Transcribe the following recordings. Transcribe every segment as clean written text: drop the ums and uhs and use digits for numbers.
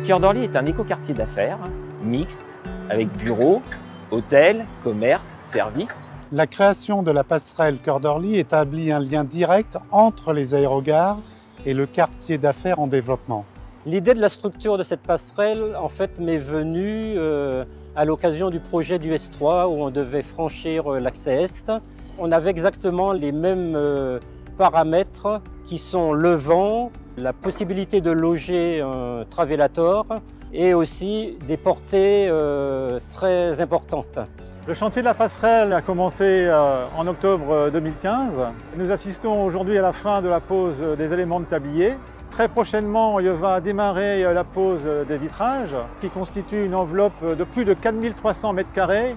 Cœur d'Orly est un écoquartier d'affaires mixte avec bureaux, hôtels, commerces, services. La création de la passerelle Cœur d'Orly établit un lien direct entre les aérogares et le quartier d'affaires en développement. L'idée de la structure de cette passerelle, en fait, m'est venue à l'occasion du projet du S3 où on devait franchir l'accès Est. On avait exactement les mêmes paramètres qui sont le vent, la possibilité de loger un travelator et aussi des portées très importantes. Le chantier de la passerelle a commencé en octobre 2015. Nous assistons aujourd'hui à la fin de la pose des éléments de tablier. Très prochainement, il va démarrer la pose des vitrages qui constituent une enveloppe de plus de 4300 m².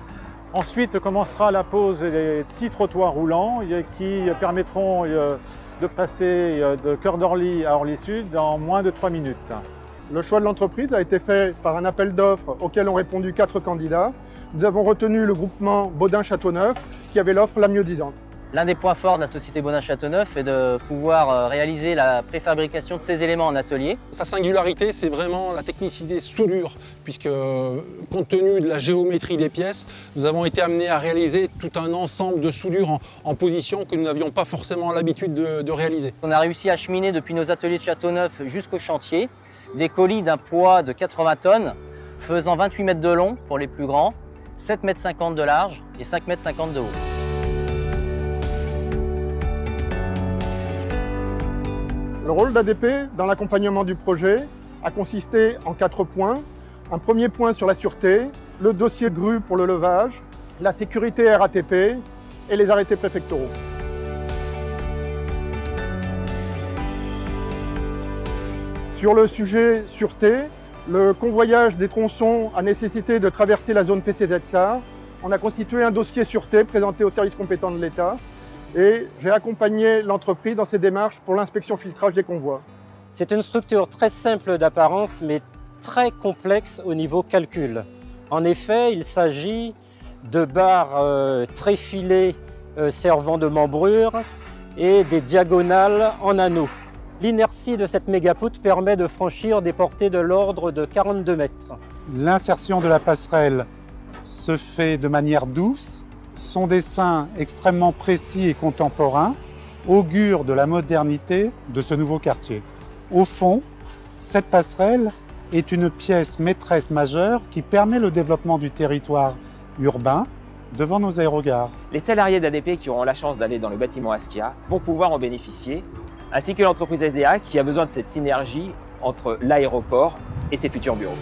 Ensuite commencera la pose des 6 trottoirs roulants qui permettront de passer de Cœur d'Orly à Orly-Sud en moins de 3 minutes. Le choix de l'entreprise a été fait par un appel d'offres auquel ont répondu 4 candidats. Nous avons retenu le groupement Baudin-Châteauneuf qui avait l'offre la mieux disante. L'un des points forts de la société Baudin-Châteauneuf est de pouvoir réaliser la préfabrication de ces éléments en atelier. Sa singularité, c'est vraiment la technicité soudure, puisque compte tenu de la géométrie des pièces, nous avons été amenés à réaliser tout un ensemble de soudures en position que nous n'avions pas forcément l'habitude de réaliser. On a réussi à acheminer depuis nos ateliers de Châteauneuf jusqu'au chantier des colis d'un poids de 80 tonnes, faisant 28 mètres de long pour les plus grands, 7,50 mètres de large et 5,50 mètres de haut. Le rôle d'ADP dans l'accompagnement du projet a consisté en 4 points. Un premier point sur la sûreté, le dossier grue pour le levage, la sécurité RATP et les arrêtés préfectoraux. Sur le sujet sûreté, le convoyage des tronçons a nécessité de traverser la zone PCZ-SAR. On a constitué un dossier sûreté présenté au service compétent de l'État et j'ai accompagné l'entreprise dans ses démarches pour l'inspection filtrage des convois. C'est une structure très simple d'apparence mais très complexe au niveau calcul. En effet, il s'agit de barres tréfilées servant de membrure et des diagonales en anneaux. L'inertie de cette mégapoutre permet de franchir des portées de l'ordre de 42 mètres. L'insertion de la passerelle se fait de manière douce. Son dessin extrêmement précis et contemporain augure de la modernité de ce nouveau quartier. Au fond, cette passerelle est une pièce maîtresse majeure qui permet le développement du territoire urbain devant nos aérogares. Les salariés d'ADP qui auront la chance d'aller dans le bâtiment Askia vont pouvoir en bénéficier, ainsi que l'entreprise SDA qui a besoin de cette synergie entre l'aéroport et ses futurs bureaux.